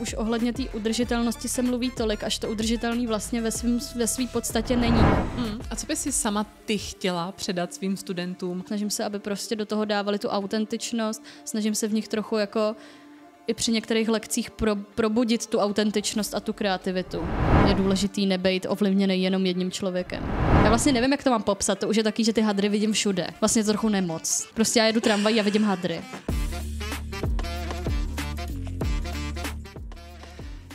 Už ohledně té udržitelnosti se mluví tolik, až to udržitelný vlastně ve své podstatě není. A co by si sama ty chtěla předat svým studentům? Snažím se, aby prostě do toho dávali tu autentičnost, snažím se v nich trochu jako i při některých lekcích probudit tu autentičnost a tu kreativitu. Je důležitý nebejt ovlivněný jenom jedním člověkem. Já vlastně nevím, jak to mám popsat, to už je taky, že ty hadry vidím všude. Vlastně je to trochu nemoc. Prostě já jedu tramvají a vidím hadry.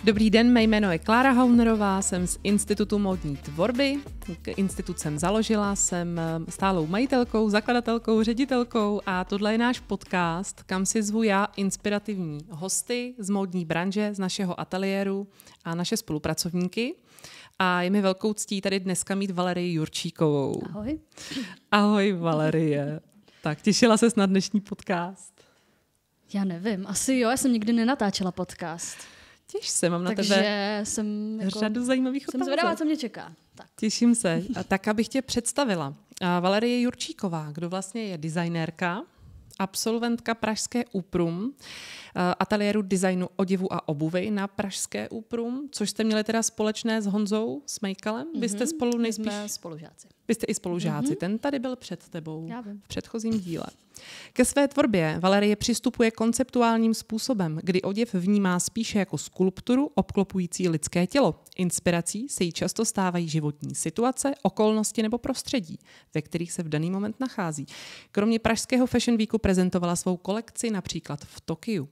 Dobrý den, mé jméno je Klára Haunerová, jsem z Institutu módní tvorby. Institut jsem založila, jsem stálou majitelkou, zakladatelkou, ředitelkou a tohle je náš podcast, kam si zvu já inspirativní hosty z módní branže, z našeho ateliéru a naše spolupracovníky. A je mi velkou ctí tady dneska mít Valerii Jurčíkovou. Ahoj. Ahoj, Valerie. Tak, těšila ses na dnešní podcast? Já nevím, asi jo, já jsem nikdy nenatáčela podcast. Těš se, mám na Takže tebe jsem jako, řadu zajímavých otázek. Jsem zvědavá, co mě čeká. Tak. Těším se. A tak, abych tě představila. Valerie Jurčíková, kdo vlastně je designérka, absolventka pražské UPRUM, ateliéru designu oděvu a obuvy na pražské UPRUM, což jste měli teda společné s Honzou Smejkalem. Vy jste spolu nejspíš... Jsme spolužáci. Vy jste i spolužáci. Ten tady byl před tebou v předchozím díle. Ke své tvorbě Valerie přistupuje konceptuálním způsobem, kdy oděv vnímá spíše jako skulpturu obklopující lidské tělo. Inspirací se jí často stávají životní situace, okolnosti nebo prostředí, ve kterých se v daný moment nachází. Kromě pražského Fashion Weeku prezentovala svou kolekci například v Tokiu.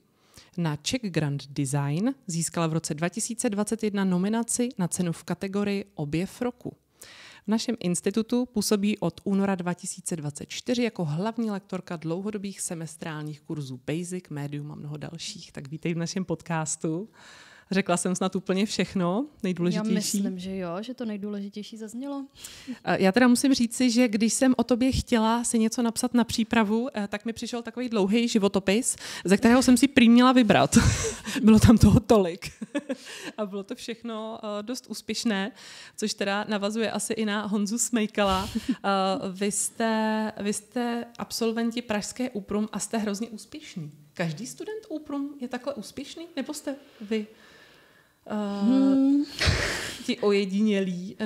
Na Czech Grand Design získala v roce 2021 nominaci na cenu v kategorii Objev roku. V našem institutu působí od února 2024 jako hlavní lektorka dlouhodobých semestrálních kurzů Basic, Medium a mnoho dalších. Tak vítej v našem podcastu. Řekla jsem snad úplně všechno nejdůležitější. Já myslím, že jo, že to nejdůležitější zaznělo. Já teda musím říci, že když jsem o tobě chtěla si něco napsat na přípravu, tak mi přišel takový dlouhý životopis, ze kterého jsem si prý měla vybrat. Bylo tam toho tolik. A bylo to všechno dost úspěšné, což teda navazuje asi i na Honzu Smejkala. Vy jste absolventi pražské UPRUM a jste hrozně úspěšní. Každý student UPRUM je takhle úspěšný? Nebo jste vy ti ojedinělí?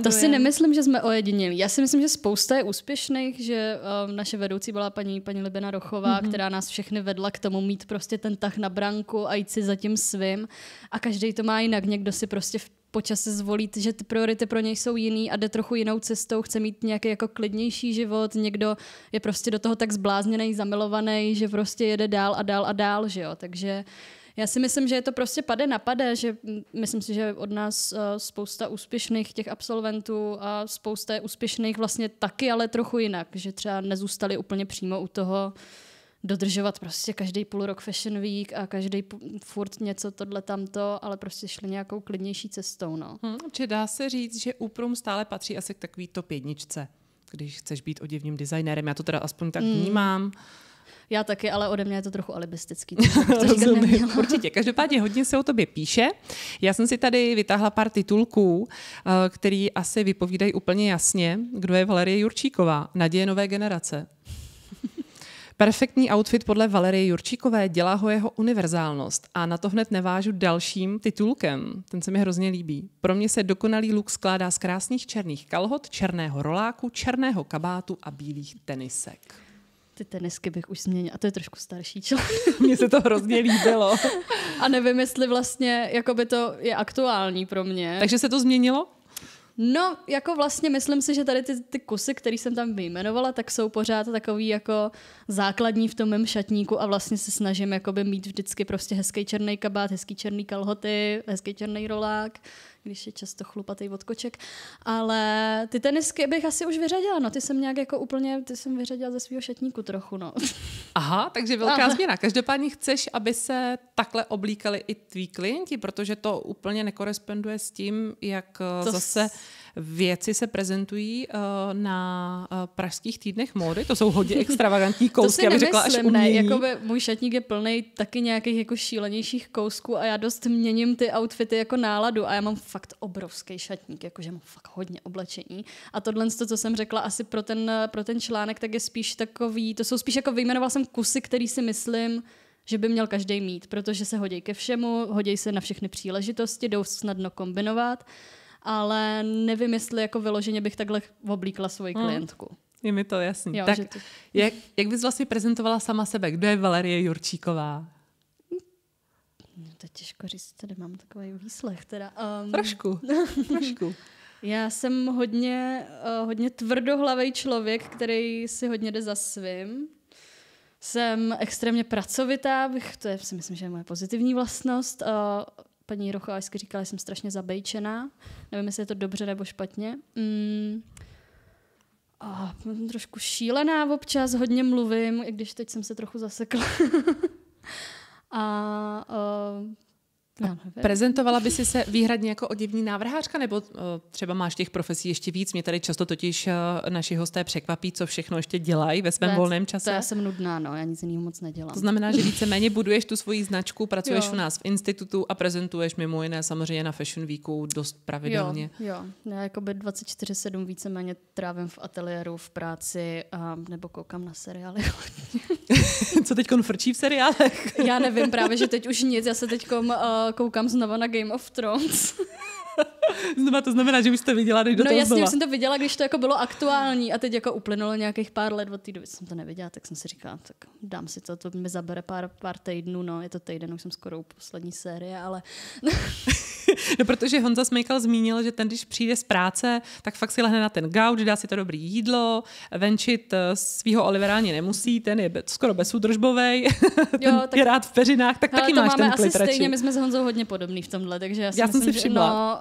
To si nemyslím, že jsme ojedinělí. Já si myslím, že spousta je úspěšných, že naše vedoucí byla paní Libena Rochová, která nás všechny vedla k tomu mít prostě ten tah na branku a jít si za tím svým. A každý to má jinak. Někdo si prostě po čase zvolí, že ty priority pro něj jsou jiný a jde trochu jinou cestou, chce mít nějaký jako klidnější život, někdo je prostě do toho tak zblázněnej, zamilovaný, že prostě jede dál a dál a dál, že jo. Takže já si myslím, že je to prostě pade na pade, že myslím si, že od nás spousta úspěšných těch absolventů a spousta je úspěšných vlastně taky, ale trochu jinak, že třeba nezůstali úplně přímo u toho dodržovat prostě každý půl rok Fashion Week a každý furt něco tohle tamto, ale prostě šli nějakou klidnější cestou. No. Či dá se říct, že UPRUM stále patří asi k takový top jedničce, když chceš být oděvním designérem. Já to teda aspoň tak vnímám. Já taky, ale ode mě je to trochu alibistický. Určitě. Každopádně hodně se o tobě píše. Já jsem si tady vytáhla pár titulků, který asi vypovídají úplně jasně, kdo je Valerie Jurčíková, naděje nové generace. Perfektní outfit podle Valerie Jurčíkové, dělá ho jeho univerzálnost a na to hned nevážu dalším titulkem. Ten se mi hrozně líbí. Pro mě se dokonalý look skládá z krásných černých kalhot, černého roláku, černého kabátu a bílých tenisek. Ty tenisky bych už změnila. A to je trošku starší člověk. Mně se to hrozně líbilo. A nevím, jestli vlastně jakoby to je aktuální pro mě. Takže se to změnilo? No, jako vlastně myslím si, že tady ty kusy, které jsem tam vyjmenovala, tak jsou pořád takový jako základní v tom mém šatníku a vlastně se snažím jakoby mít vždycky prostě hezký černý kabát, hezký černý kalhoty, hezký černý rolák, když je často chlupatý od koček. Ale ty tenisky bych asi už vyřadila, no ty jsem nějak jako úplně, ty jsem vyřadila ze svého šatníku trochu, no. Aha, takže velká změna. Každopádně chceš, aby se takhle oblíkali i tví klienti, protože to úplně nekoresponduje s tím, jak zase věci se prezentují na pražských týdnech módy. To jsou hodně extravagantní kousky, abych řekla až umění. Jakoby můj šatník je plný taky nějakých jako šílenějších kousků a já dost měním ty outfity jako náladu a já mám fakt obrovský šatník, jakože mám fakt hodně oblečení. A tohle, co jsem řekla asi pro ten článek, tak je spíš takový, to jsou spíš jako vyjmenoval jsem kusy, který si myslím, že by měl každý mít, protože se hodí ke všemu, hodí se na všechny příležitosti, jdou snadno kombinovat, ale nevím, jestli jako vyloženě bych takhle oblíkla svoji klientku. Je mi to jasný. Jo, tak jak bys vlastně prezentovala sama sebe? Kdo je Valerie Jurčíková? To je těžko říct, tady mám takový výslech. Teda. Trošku. Já jsem hodně tvrdohlavý člověk, který si hodně jde za svým. Jsem extrémně pracovitá, to je, si myslím, že je moje pozitivní vlastnost. Paní Rochová vždycky říkala, že jsem strašně zabejčená. Nevím, jestli je to dobře nebo špatně. Trošku šílená občas, hodně mluvím, i když teď jsem se trochu zasekla. Prezentovala by si se výhradně jako oděvní návrhářka, nebo třeba máš těch profesí ještě víc? Mě tady často totiž naši hosté překvapí, co všechno ještě dělají ve svém volném čase. To já jsem nudná, já nic jiného moc nedělám. To znamená, že víceméně buduješ tu svoji značku, pracuješ u nás v institutu a prezentuješ mimo jiné samozřejmě na Fashion Weeku dost pravidelně. Jo. Já jakoby 24/7 víceméně trávím v ateliéru, v práci nebo koukám na seriály. Co teď frčí v seriálech? Já nevím, právě, že teď už nic. Já se teď koukám znova na Game of Thrones. Znova to znamená, že už jste viděla, když do toho jasně, znova. už jsem to viděla, když to jako bylo aktuální a teď jako uplynulo nějakých pár let od té doby. Jsem to neviděla, tak jsem si říkala, tak dám si to mi zabere pár týdnů, je to týden, už jsem skoro u poslední série, ale... No, protože Honza Smejkal zmínil, že ten, když přijde z práce, tak fakt si lehne na ten gauč, dá si to dobrý jídlo, venčit svýho Olivera ani nemusí, ten je skoro bezúdržbovej, ten je rád v peřinách, tak taky máš ten klid radši. Stejně, my jsme s Honzou hodně podobný v tomhle, takže já jsem myslím, si všimla.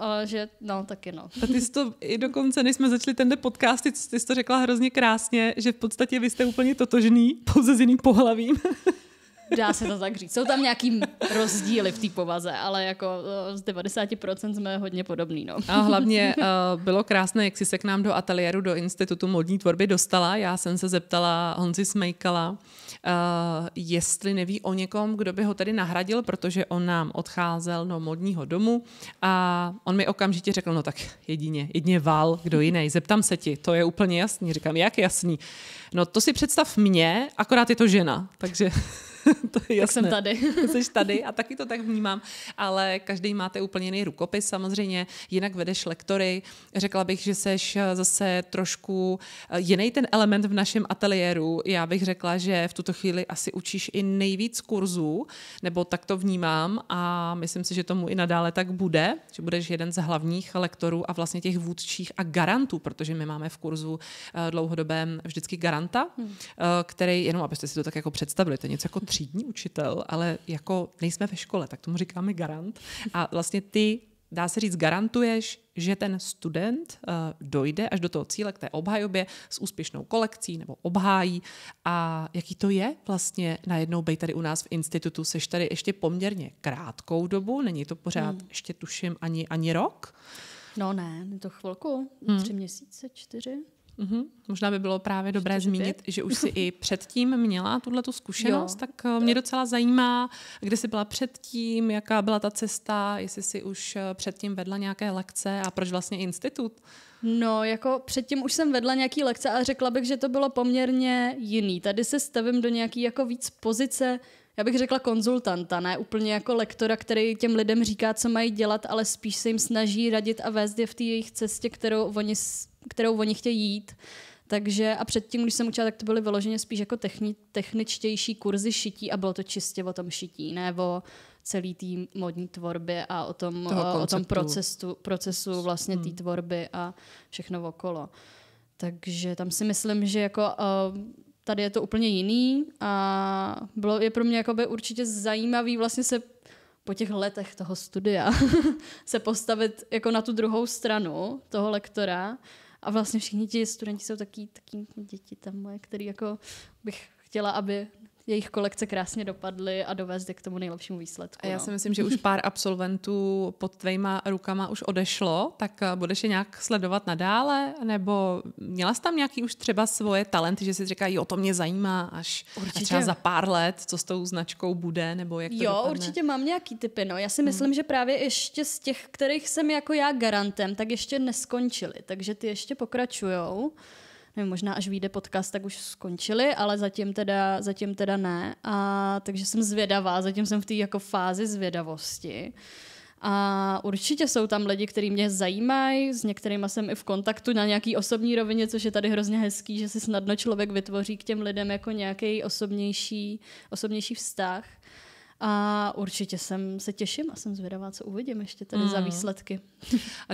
Taky. A ty jsi to i dokonce, než jsme začali tenhle podcast, ty jsi to řekla hrozně krásně, že v podstatě vy jste úplně totožný, pouze s jiným pohlavím. Dá se to tak říct. Jsou tam nějaký rozdíly v té povaze, ale jako z 90% jsme hodně podobný. A hlavně bylo krásné, jak jsi se k nám do ateliéru, do Institutu modní tvorby dostala. Já jsem se zeptala Honzi Smejkala, jestli neví o někom, kdo by ho tedy nahradil, protože on nám odcházel do modního domu a on mi okamžitě řekl, no tak jedině Val, kdo jiný. Zeptám se ti, to je úplně jasný. Říkám, jak jasný? No to si představ mě, akorát je to žena, takže... To je jasné. Tak jsem tady. Jsi tady a taky to tak vnímám, ale každý máte úplně jiný rukopis samozřejmě, jinak vedeš lektory. Řekla bych, že seš zase trošku jiný ten element v našem ateliéru. Já bych řekla, že v tuto chvíli asi učíš i nejvíc kurzů, nebo tak to vnímám a myslím si, že tomu i nadále tak bude, že budeš jeden z hlavních lektorů a vlastně těch vůdčích a garantů, protože my máme v kurzu dlouhodobém vždycky garanta, který, jenom abyste si to tak jako představili, to je něco jako třídní učitel, ale jako nejsme ve škole, tak tomu říkáme garant. A vlastně ty, dá se říct, garantuješ, že ten student dojde až do toho cíle k té obhajobě s úspěšnou kolekcí nebo obhájí. A jaký to je vlastně najednou být tady u nás v institutu? Seš tady ještě poměrně krátkou dobu, není to pořád ještě tuším ani rok? No ne, je to chvilku, 3 měsíce, 4. Možná by bylo právě dobré zmínit, že už si i předtím měla tuhletu zkušenost, tak mě docela zajímá, kde jsi byla předtím, jaká byla ta cesta, jestli jsi už předtím vedla nějaké lekce a proč vlastně institut? No, jako předtím už jsem vedla nějaký lekce a řekla bych, že to bylo poměrně jiný. Tady se stavím do nějaký jako víc pozice, já bych řekla konzultanta, ne úplně jako lektora, který těm lidem říká, co mají dělat, ale spíš se jim snaží radit a vést je v té jejich cestě, kterou oni chtějí jít. Takže a předtím, když jsem učila, tak to byly vyloženě spíš jako techničtější kurzy šití a bylo to čistě o tom šití, ne o celý té modní tvorbě a o tom procesu vlastně té tvorby a všechno okolo. Takže tam si myslím, že jako tady je to úplně jiný a je pro mě jakoby určitě zajímavý vlastně se po těch letech toho studia se postavit jako na tu druhou stranu toho lektora a vlastně všichni ti studenti jsou taky děti tam moje, který jako bych chtěla, aby jejich kolekce krásně dopadly a dovést je k tomu nejlepšímu výsledku. A já si myslím, že už pár absolventů pod tvýma rukama už odešlo, tak budeš je nějak sledovat nadále? Nebo měla jsi tam nějaký už třeba svoje talenty, že si říkají, to mě zajímá až třeba za pár let, co s tou značkou bude, nebo jak to dopadne? Určitě mám nějaký typy. Já si myslím, že právě ještě z těch, kterých jsem jako já garantem, tak ještě neskončili, takže ty ještě pokračujou. nevím, možná až vyjde podcast, tak už skončili, ale zatím teda ne. A takže jsem zvědavá, zatím jsem v té jako fázi zvědavosti. A určitě jsou tam lidi, kteří mě zajímají, s některými jsem i v kontaktu na nějaký osobní rovině, což je tady hrozně hezký, že si snadno člověk vytvoří k těm lidem jako nějaký osobnější vztah. A určitě se těším a jsem zvědavá, co uvidím ještě tady za výsledky.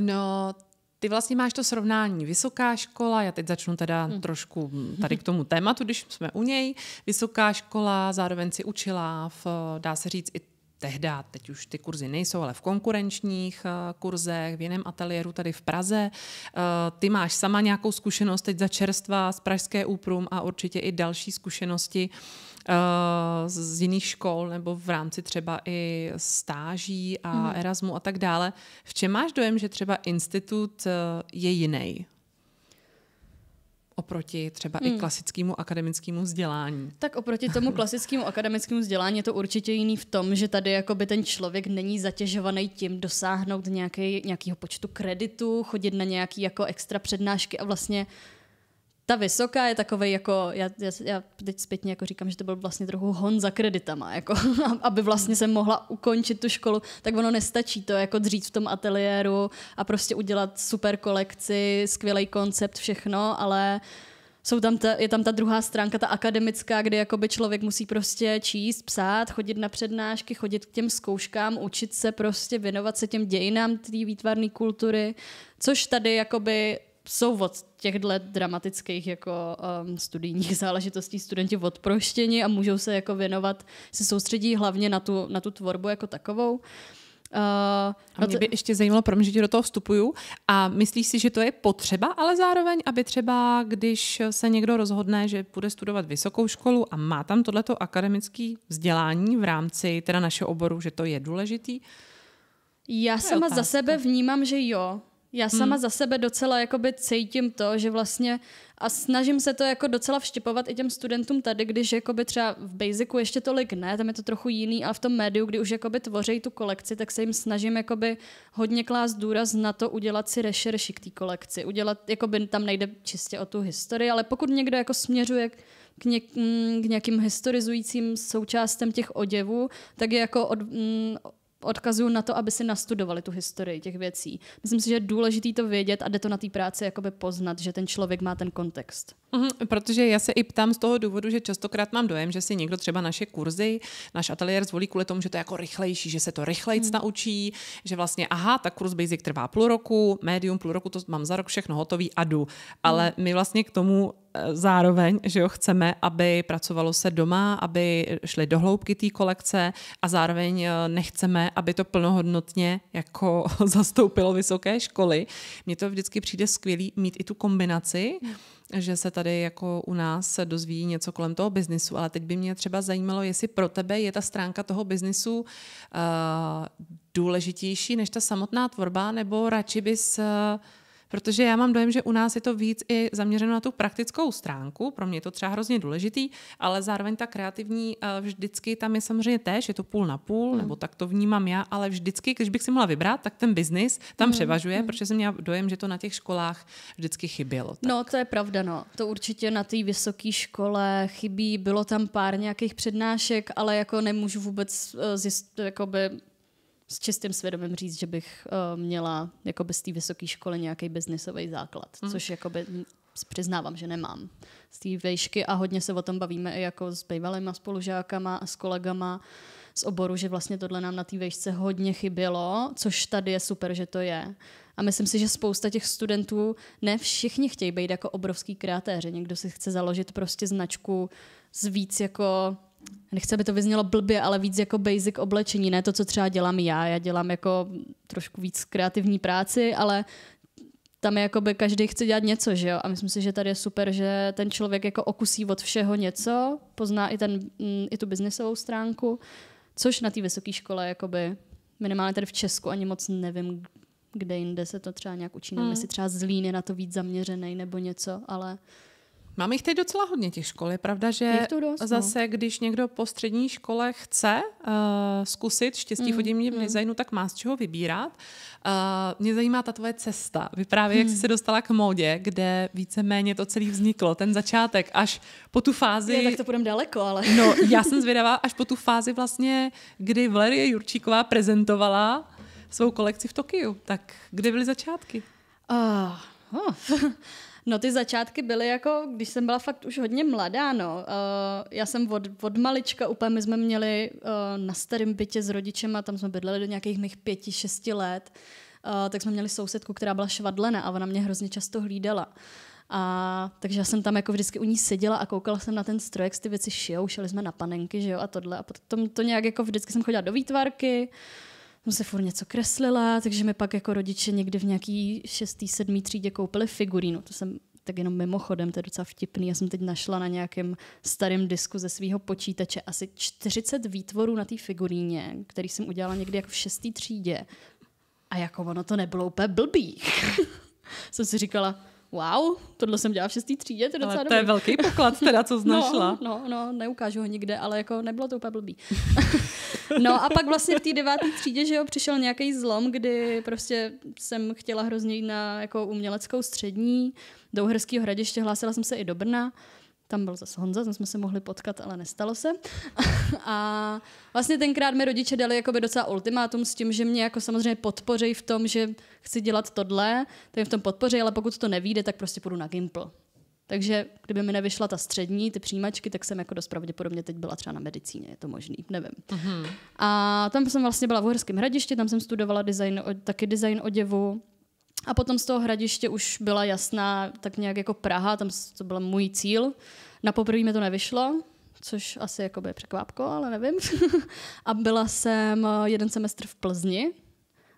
No, ty vlastně máš to srovnání vysoká škola, já teď začnu teda trošku tady k tomu tématu, když jsme u něj. Vysoká škola, zároveň si učila dá se říct i tehda, teď už ty kurzy nejsou, ale v konkurenčních kurzech, v jiném ateliéru tady v Praze. Ty máš sama nějakou zkušenost teď za čerstva z Pražské ÚPRUM a určitě i další zkušenosti z jiných škol nebo v rámci třeba i stáží a Erasmu a tak dále. V čem máš dojem, že třeba institut je jiný oproti třeba i klasickému akademickému vzdělání? Tak oproti tomu klasickému akademickému vzdělání je to určitě jiný v tom, že tady jakoby ten člověk není zatěžovaný tím dosáhnout nějakého počtu kreditů, chodit na nějaké jako extra přednášky a vlastně ta vysoká je takovej jako, já teď zpětně jako říkám, že to byl vlastně trochu hon za kreditama, jako, aby vlastně jsem mohla ukončit tu školu, tak ono nestačí to jako dřít v tom ateliéru a prostě udělat super kolekci, skvělý koncept, všechno, ale je tam ta druhá stránka, ta akademická, kde jakoby člověk musí prostě číst, psát, chodit na přednášky, chodit k těm zkouškám, učit se prostě, věnovat se těm dějinám té výtvarné kultury, což tady jakoby jsou od těchto dramatických jako studijních záležitostí studenti odproštěni a můžou se jako věnovat, se soustředí hlavně na tu tvorbu jako takovou. A mě by ještě zajímalo, že ti do toho vstupuju, a myslíš si, že to je potřeba, ale zároveň, aby třeba, když se někdo rozhodne, že bude studovat vysokou školu a má tam tohleto akademické vzdělání v rámci teda našeho oboru, že to je důležitý? Já sama za sebe vnímám, že jo. Já sama za sebe docela jakoby cítím to, že vlastně a snažím se to jako docela vštěpovat i těm studentům tady, když jakoby třeba v Basicu ještě tolik ne, tam je to trochu jiný, ale v tom médiu, kdy už jakoby tvoří tu kolekci, tak se jim snažím jakoby hodně klást důraz na to udělat si rešerši k té kolekci. Jakoby tam nejde čistě o tu historii, ale pokud někdo jako směřuje k nějakým historizujícím součástem těch oděvů, tak je jako odkazuju na to, aby si nastudovali tu historii těch věcí. Myslím si, že je důležité to vědět a jde to na té práci jakoby poznat, že ten člověk má ten kontext. Protože já se i ptám z toho důvodu, že častokrát mám dojem, že si někdo třeba naše kurzy, náš ateliér zvolí kvůli tomu, že to je jako rychlejší, že se to rychlejc naučí, že vlastně tak kurz Basic trvá půl roku, Medium půl roku, to mám za rok všechno hotový a jdu. Ale my vlastně k tomu zároveň, že jo, chceme, aby pracovalo se doma, aby šli do hloubky té kolekce a zároveň nechceme, aby to plnohodnotně jako zastoupilo vysoké školy. Mně to vždycky přijde skvělý mít i tu kombinaci, že se tady jako u nás se dozví něco kolem toho biznisu, ale teď by mě třeba zajímalo, jestli pro tebe je ta stránka toho biznisu důležitější než ta samotná tvorba, nebo radši bys... Protože já mám dojem, že u nás je to víc i zaměřeno na tu praktickou stránku, pro mě je to třeba hrozně důležitý, ale zároveň ta kreativní vždycky tam je samozřejmě též, je to půl na půl, nebo tak to vnímám já, ale vždycky, když bych si mohla vybrat, tak ten biznis tam převažuje, protože jsem měla dojem, že to na těch školách vždycky chybělo. Tak. No, to je pravda, no. To určitě na té vysoké škole chybí, bylo tam pár nějakých přednášek, ale jako nemůžu vůbec s čistým svědomím říct, že bych měla jakoby z té vysoké školy nějaký biznisový základ, což jakoby přiznávám, že nemám z té vejšky a hodně se o tom bavíme i jako s bývalýma spolužákama a s kolegama z oboru, že vlastně tohle nám na té vejšce hodně chybělo, což tady je super, že to je. A myslím si, že spousta těch studentů, ne všichni chtějí být jako obrovský kreatéři. Někdo si chce založit prostě značku z víc jako... Nechci, aby to vyznělo blbě, ale víc jako basic oblečení, ne to, co třeba dělám já. Já dělám jako trošku víc kreativní práci, ale tam je jakoby každý chce dělat něco, že jo? A myslím si, že tady je super, že ten člověk jako okusí od všeho něco, pozná i tu biznesovou stránku, což na té vysoké škole jakoby minimálně tady v Česku ani moc nevím, kde jinde se to třeba nějak učí. Nevím, jestli třeba Zlín je na to víc zaměřený nebo něco, ale... Máme jich teď docela hodně těch škol. Je pravda, že zase, když někdo po střední škole chce zkusit štěstí v hudebním designu, tak má z čeho vybírat. Mě zajímá ta tvoje cesta. Vyprávěj, jak jsi se dostala k módě, kde víceméně to celé vzniklo. Ten začátek až po tu fázi... Tak to půjdeme daleko, ale... No, já jsem zvědavá až po tu fázi vlastně, kdy Valerie Jurčíková prezentovala svou kolekci v Tokiu. Tak kde byly začátky? No ty začátky byly jako, když jsem byla fakt už hodně mladá, no. Já jsem od malička úplně, my jsme měli na starém bytě s rodičema, tam jsme bydleli do nějakých mých 5-6 let, tak jsme měli sousedku, která byla švadlena a ona mě hrozně často hlídala. Takže já jsem tam jako vždycky u ní seděla a koukala jsem na ten stroj, jak ty věci šijou, šeli jsme na panenky, že jo, a tohle. A potom to nějak jako vždycky jsem chodila do výtvarky, jsem se furt něco kreslila, takže mi pak jako rodiče někdy v nějaký 6. 7. třídě koupili figurínu. To jsem tak jenom mimochodem, to je docela vtipný. Já jsem teď našla na nějakém starém disku ze svého počítače asi 40 výtvorů na té figuríně, který jsem udělala někdy jako v 6. třídě. A jako ono to nebylo úplně blbý. Jsem si říkala, wow, tohle jsem dělala v 6. třídě, to je docela dobrý. To je velký poklad teda, co jsi našla. No, neukážu ho nikde, ale jako nebylo to úplně blbý. No a pak vlastně v té 9. třídě, že jo, přišel nějaký zlom, kdy prostě jsem chtěla hrozně jít na jako uměleckou střední do Uherského Hradiště, hlásila jsem se i do Brna. Tam byl zase Honza, tam jsme se mohli potkat, ale nestalo se. A vlastně tenkrát mi rodiče dali jakoby docela ultimátum s tím, že mě jako samozřejmě podpoří v tom, že chci dělat tohle, tak v tom podpoří, ale pokud to nevyjde, tak prostě půjdu na Gimpl. Takže kdyby mi nevyšla ta střední, ty přijímačky, tak jsem jako dost pravděpodobně teď byla třeba na medicíně, je to možný, nevím. Uh-huh. A tam jsem vlastně byla v Uherském Hradišti, tam jsem studovala taky design oděvu. A potom z toho Hradiště už byla jasná tak nějak jako Praha, tam to byl můj cíl. Na poprvé mi to nevyšlo, což asi jako by překvápko, ale nevím. A byla jsem 1 semestr v Plzni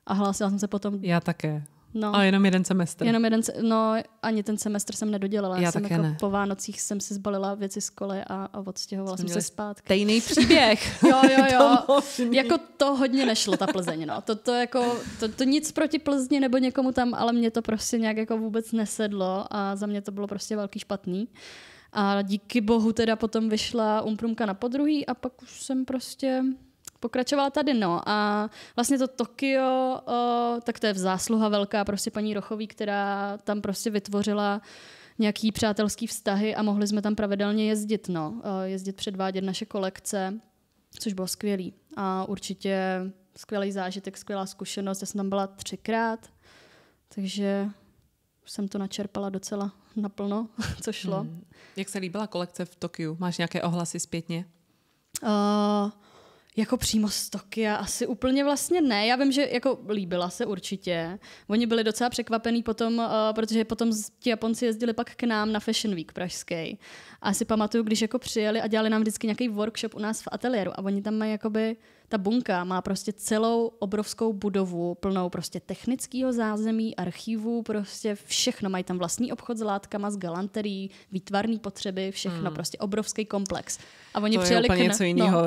a hlásila jsem se potom... Já také. No. A jenom 1 semestr. Ani ten semestr jsem nedodělala. Já jsem také jako ne. Po Vánocích jsem si zbalila věci z koly a odstěhovala jsem se zpátky. Stejný příběh. Jo. Jako to hodně nešlo, ta Plzeň. No. To nic proti Plzni nebo někomu tam, ale mě to prostě nějak jako vůbec nesedlo a za mě to bylo prostě velký špatný. A díky bohu teda potom vyšla Umprumka na podruhý a pak už jsem prostě... pokračovala tady, no. A vlastně to Tokio, tak to je zásluha velká prostě paní Rochový, která tam prostě vytvořila nějaký přátelský vztahy a mohli jsme tam pravidelně jezdit, no. Jezdit předvádět naše kolekce, což bylo skvělý. A určitě skvělý zážitek, skvělá zkušenost. Já jsem tam byla 3krát, takže jsem to načerpala docela naplno, co šlo. Jak se líbila kolekce v Tokiu? Máš nějaké ohlasy zpětně? Jako přímo z Tokia asi úplně vlastně ne. Já vím, že jako líbila se určitě. Oni byli docela překvapení potom, protože potom ti Japonci jezdili pak k nám na Fashion Week pražský. A si pamatuju, když jako přijeli a dělali nám vždycky nějaký workshop u nás v ateliéru a oni tam mají jakoby, ta bunka má prostě celou obrovskou budovu plnou prostě technického zázemí, archivů, prostě všechno. Mají tam vlastní obchod s látkama, s galanterií, výtvarné potřeby, všechno, prostě obrovský komplex. A oni to přijeli je úplně něco jiného,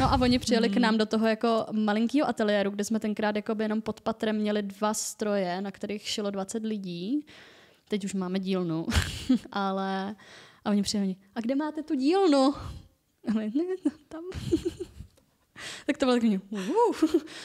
a oni přijeli k nám do toho jako malinkého ateliéru, kde jsme tenkrát jakoby jenom pod patrem měli 2 stroje, na kterých šilo 20 lidí. Teď už máme dílnu, ale... A oni přijeli, a kde máte tu dílnu? Ale ne, tam... Tak to bylo takový,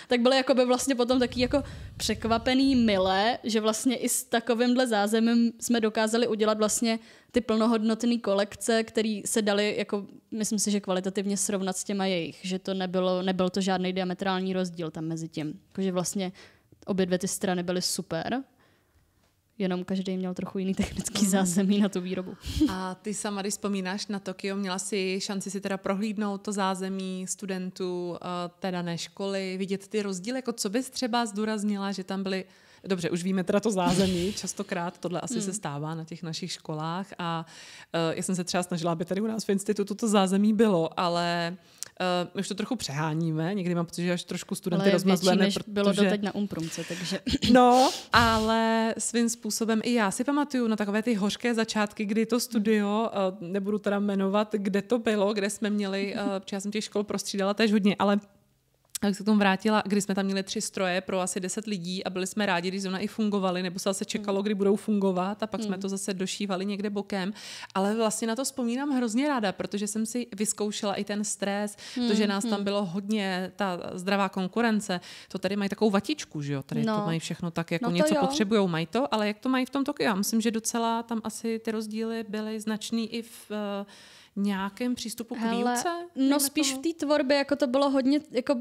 tak byly jakoby vlastně potom taky jako překvapený mile, že vlastně i s takovýmhle zázemím jsme dokázali udělat vlastně ty plnohodnotné kolekce, které se daly, jako, myslím si, že kvalitativně srovnat s těma jejich, že to nebyl to žádný diametrální rozdíl tam mezi tím. Jakože vlastně obě dvě ty strany byly super, jenom každý měl trochu jiný technický zázemí na tu výrobu. A ty sama, když vzpomínáš na Tokio, měla si šanci si teda prohlídnout to zázemí studentů té dané školy, vidět ty rozdíly, jako co bys třeba zdůraznila, že tam byly, dobře, už víme teda to zázemí, častokrát tohle asi se stává na těch našich školách a já jsem se třeba snažila, aby tady u nás v institutu to zázemí bylo, ale už to trochu přeháníme, někdy mám pocit, že až trošku studenty rozmazleme. Ale větší, než bylo doteď na Umprumce, takže... No, ale svým způsobem i já si pamatuju na takové ty hořké začátky, kdy to studio, nebudu teda jmenovat, kde to bylo, kde jsme měli, protože já jsem těch škol prostřídala též hodně, ale abych se k tomu vrátila, kdy jsme tam měli 3 stroje pro asi 10 lidí a byli jsme rádi, když zrovna i fungovali, nebo se zase čekalo, kdy budou fungovat a pak jsme to zase došívali někde bokem. Ale vlastně na to vzpomínám hrozně ráda, protože jsem si vyzkoušela i ten stres, to, že nás tam bylo hodně, ta zdravá konkurence. To tady mají takovou vatičku, že jo? Tady to mají všechno tak, jako něco potřebujou, mají to, ale jak to mají v tom Tokiu? Já myslím, že docela tam asi ty rozdíly byly značný i v nějakém přístupu k výuce? No spíš v té tvorbě, jako to bylo hodně, jako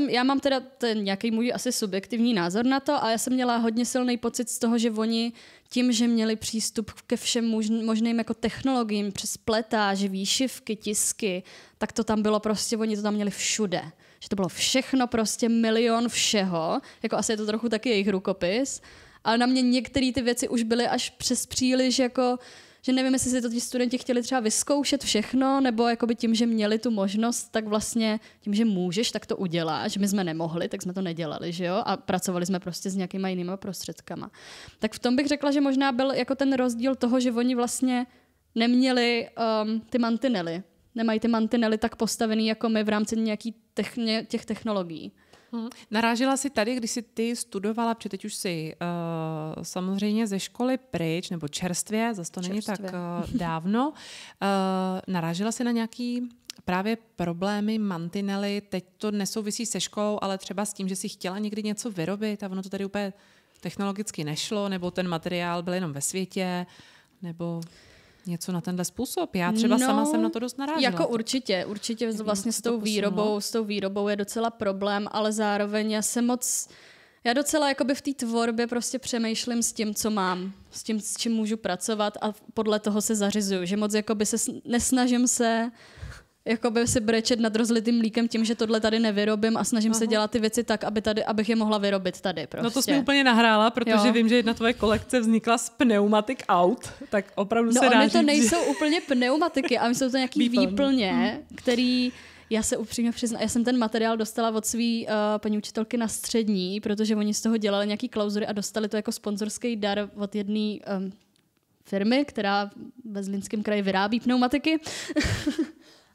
já mám teda ten nějaký můj asi subjektivní názor na to a já jsem měla hodně silný pocit z toho, že oni tím, že měli přístup ke všem možným jako technologiím, přes pletáž, výšivky, tisky, tak to tam bylo prostě, oni to tam měli všude. Že to bylo všechno, prostě milion všeho, jako asi je to trochu taky jejich rukopis, ale na mě některé ty věci už byly až přes příliš jako že nevím, jestli si to ti studenti chtěli třeba vyzkoušet všechno, nebo jakoby tím, že měli tu možnost, tak vlastně tím, že můžeš, tak to uděláš. My jsme nemohli, tak jsme to nedělali, že jo? A pracovali jsme prostě s nějakýma jinýma prostředkama. Tak v tom bych řekla, že možná byl jako ten rozdíl toho, že oni vlastně neměli ty mantinely. Nemají ty mantinely tak postavený jako my v rámci nějakých těch technologií. Narážela jsi tady, když jsi ty studovala, protože teď už jsi samozřejmě ze školy pryč, nebo čerstvě, zase to není tak dávno. Narážela jsi na nějaký právě problémy, mantinely, teď to nesouvisí se školou, ale třeba s tím, že jsi chtěla někdy něco vyrobit a ono to tady úplně technologicky nešlo, nebo ten materiál byl jenom ve světě, nebo něco na tenhle způsob. Já třeba sama jsem na to dost narážela. Jako určitě vlastně s tou výrobou je docela problém, ale zároveň já docela jakoby v té tvorbě prostě přemýšlím s tím, co mám, s tím, s čím můžu pracovat a podle toho se zařizuju, že moc jakoby nesnažím se jakoby si brečet nad rozlitým mlíkem tím, že tohle tady nevyrobím a snažím se dělat ty věci tak, abych je mohla vyrobit tady prostě. No to jsi mi úplně nahrála, protože vím, že jedna tvoje kolekce vznikla z pneumatik aut, tak opravdu se dá oni říct, to nejsou úplně pneumatiky, ale jsou to nějaký výplně, který já se upřímně přiznám, já jsem ten materiál dostala od svý paní učitelky na střední, protože oni z toho dělali nějaký klauzury a dostali to jako sponzorský dar od jedné firmy, která ve Zlínském kraji vyrábí pneumatiky.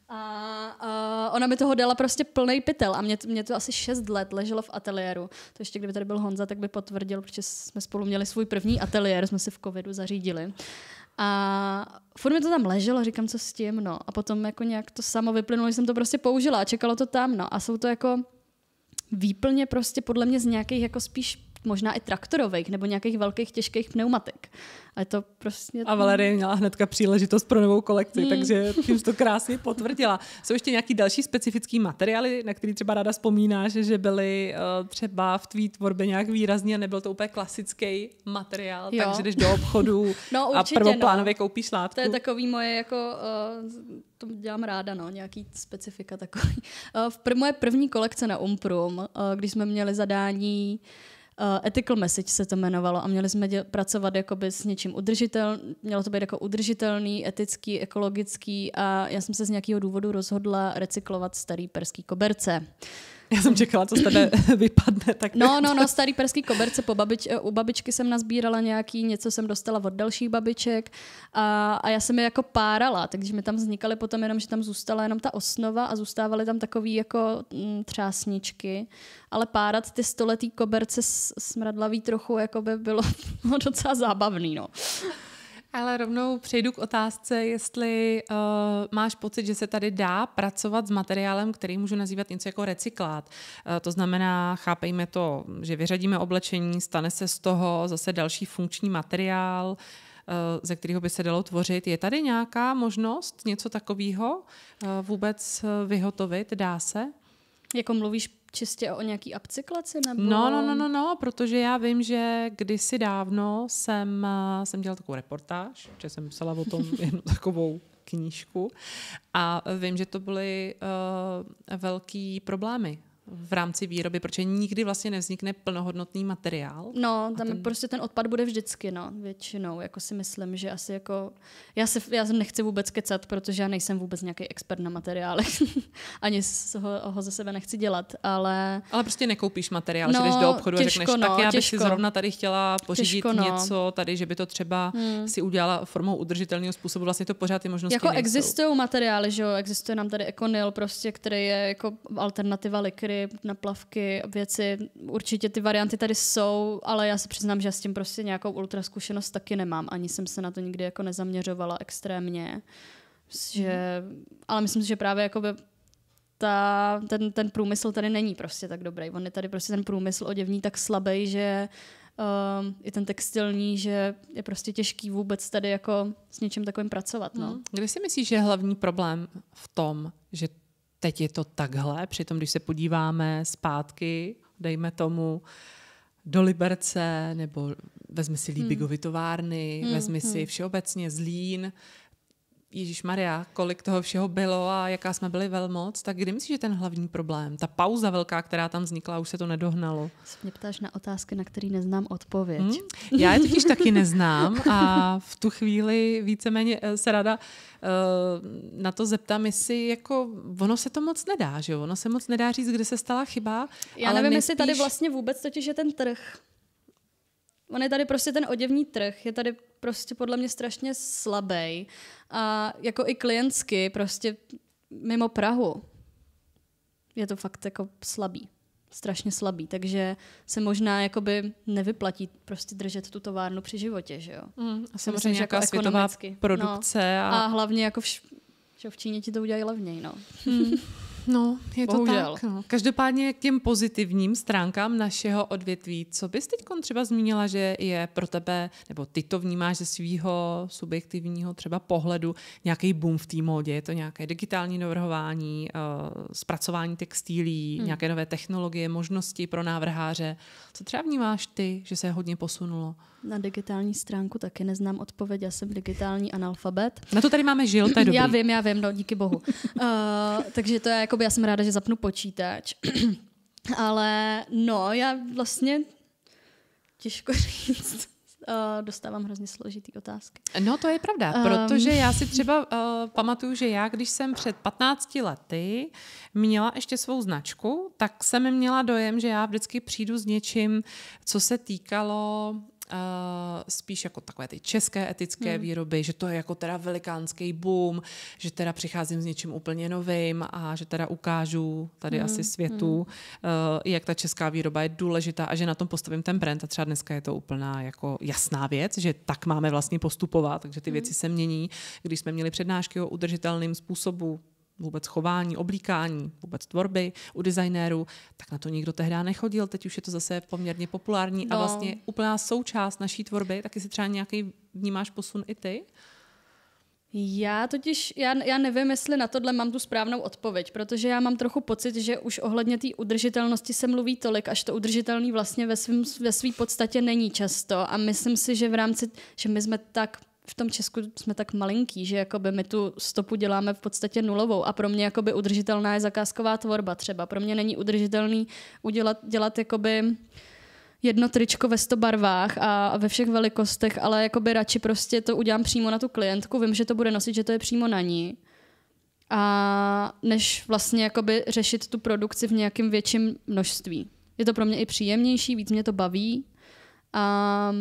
A ona mi toho dala prostě plnej pytel a mě to asi 6 let leželo v ateliéru. To ještě kdyby tady byl Honza, tak by potvrdil, protože jsme spolu měli svůj první ateliér, jsme si v covidu zařídili. A furt mi to tam leželo, říkám, co s tím, no. A potom jako nějak to samo vyplynulo, že jsem to prostě použila a čekalo to tam, no. A jsou to jako výplně prostě podle mě z nějakých jako spíš možná i traktorových nebo nějakých velkých těžkých pneumatik. A je to prostě... A Valerie měla hnedka příležitost pro novou kolekci, takže tím jsi to krásně potvrdila. Jsou ještě nějaký další specifický materiály, na který třeba ráda vzpomínáš, že byly třeba v tvý tvorbě nějak výrazně, nebyl to úplně klasický materiál, takže jdeš do obchodu a prvoplánově koupíš látku. To je takový moje jako... to dělám ráda, no, nějaký specifika takový. Moje první kolekce na Umprum, když jsme měli zadání Ethical Message se to jmenovalo a měli jsme pracovat jakoby s něčím mělo to být jako udržitelný, etický, ekologický a já jsem se z nějakého důvodu rozhodla recyklovat starý perský koberce. Já jsem čekala, co z tebe vypadne. Tak No, starý perský koberce u babičky jsem nazbírala něco jsem dostala od dalších babiček a já jsem je jako párala, takže mi tam vznikaly potom jenom, že tam zůstala jenom ta osnova a zůstávaly tam takový jako třásničky, ale párat ty stoletý koberce smradlavý trochu jako by bylo docela zábavný, no. Ale rovnou přejdu k otázce, jestli máš pocit, že se tady dá pracovat s materiálem, který můžu nazývat něco jako recyklát. To znamená, chápejme to, že vyřadíme oblečení, stane se z toho zase další funkční materiál, ze kterého by se dalo tvořit. Je tady nějaká možnost něco takového vůbec vyhotovit? Dá se? Jako mluvíš čistě o nějaký upcyklaci? Nebo... No, protože já vím, že kdysi dávno jsem dělala takovou reportáž, že jsem psala o tom jednu takovou knížku a vím, že to byly velký problémy v rámci výroby, protože nikdy vlastně nevznikne plnohodnotný materiál. No, tam prostě ten odpad bude vždycky, no, většinou, jako si myslím, že asi jako, já nechci vůbec kecat, protože já nejsem vůbec nějaký expert na materiály, ani ho ze sebe nechci dělat, ale... Ale prostě nekoupíš materiál, že jdeš do obchodu a řekneš, tak já bych si zrovna tady chtěla pořídit něco tady, že by to třeba si udělala formou udržitelného způsobu, vlastně to pořád ty možnosti jako nejsou. Existují materiály, že jo, existuje nám tady Econyl prostě, který je jako alternativa likry, markery, naplavky, věci. Určitě ty varianty tady jsou, ale já se přiznám, že s tím prostě nějakou ultra zkušenost taky nemám. Ani jsem se na to nikdy jako nezaměřovala extrémně. Ale myslím si, že právě jakoby ten průmysl tady není prostě tak dobrý. On je tady prostě ten průmysl oděvní tak slabý, že i ten textilní, že je prostě těžký vůbec tady jako s něčím takovým pracovat. No. Kdy si myslíš, že je hlavní problém v tom, že teď je to takhle, přitom když se podíváme zpátky, dejme tomu, do Liberce, nebo vezmi si Líbigovy továrny, vezmi si všeobecně Zlín, Ježišmarja, kolik toho všeho bylo a jaká jsme byli velmoc, tak kdy myslíš, že ten hlavní problém, ta pauza velká, která tam vznikla, už se to nedohnalo? Se mě ptáš na otázky, na které neznám odpověď. Já je totiž taky neznám a v tu chvíli víceméně se ráda na to zeptám, jestli jako ono se to moc nedá, že jo? Ono se moc nedá říct, kde se stala chyba. Já nevím, jestli tady vlastně vůbec totiž je ten trh. On je tady prostě ten oděvní trh, je tady prostě podle mě strašně slabý a jako i klientsky prostě mimo Prahu je to fakt jako slabý, strašně slabý, takže se možná jakoby nevyplatí prostě držet tu továrnu při životě, že jo. A samozřejmě nějaká jako světová produkce. A hlavně jako v Číně ti to udělají levněji, no. No, je Bohužel. To tak. No. Každopádně k těm pozitivním stránkám našeho odvětví, co bys teď třeba zmínila, že je pro tebe, nebo ty to vnímáš ze svého subjektivního třeba pohledu, nějaký boom v té módě, je to nějaké digitální navrhování, zpracování textilí, nějaké nové technologie, možnosti pro návrháře. Co třeba vnímáš ty, že se hodně posunulo? Na digitální stránku taky neznám odpověď, já jsem digitální analfabet. Na to tady máme Žil, to je dobrý. Já vím, no, díky bohu. Takže to je, jakoby, já jsem ráda, že zapnu počítač. Ale no, já vlastně těžko říct. Dostávám hrozně složitý otázky. No, to je pravda, protože já si třeba pamatuju, že já, když jsem před 15 lety měla ještě svou značku, tak jsem měla dojem, že já vždycky přijdu s něčím, co se týkalo spíš jako takové ty české etické výroby, že to je jako teda velikánský boom, že teda přicházím s něčím úplně novým a že teda ukážu tady asi světu, jak ta česká výroba je důležitá a že na tom postavím ten brand a třeba dneska je to úplná jako jasná věc, že tak máme vlastně postupovat, takže ty věci se mění. Když jsme měli přednášky o udržitelném způsobu vůbec chování, oblíkání, vůbec tvorby u designérů, tak na to nikdo tehdy nechodil. Teď už je to zase poměrně populární a vlastně úplná součást naší tvorby. Taky si třeba nějaký vnímáš posun i ty? Já nevím, jestli na tohle mám tu správnou odpověď, protože já mám trochu pocit, že už ohledně té udržitelnosti se mluví tolik, až to udržitelný vlastně ve své podstatě není často a myslím si, že že my jsme v tom Česku jsme tak malinký, že jakoby my tu stopu děláme v podstatě nulovou a pro mě jakoby udržitelná je zakázková tvorba třeba. Pro mě není udržitelný dělat jakoby jedno tričko ve 100 barvách a ve všech velikostech, ale jakoby radši prostě to udělám přímo na tu klientku, vím, že to bude nosit, že to je přímo na ní. A než vlastně jakoby řešit tu produkci v nějakém větším množství. Je to pro mě i příjemnější, víc mě to baví a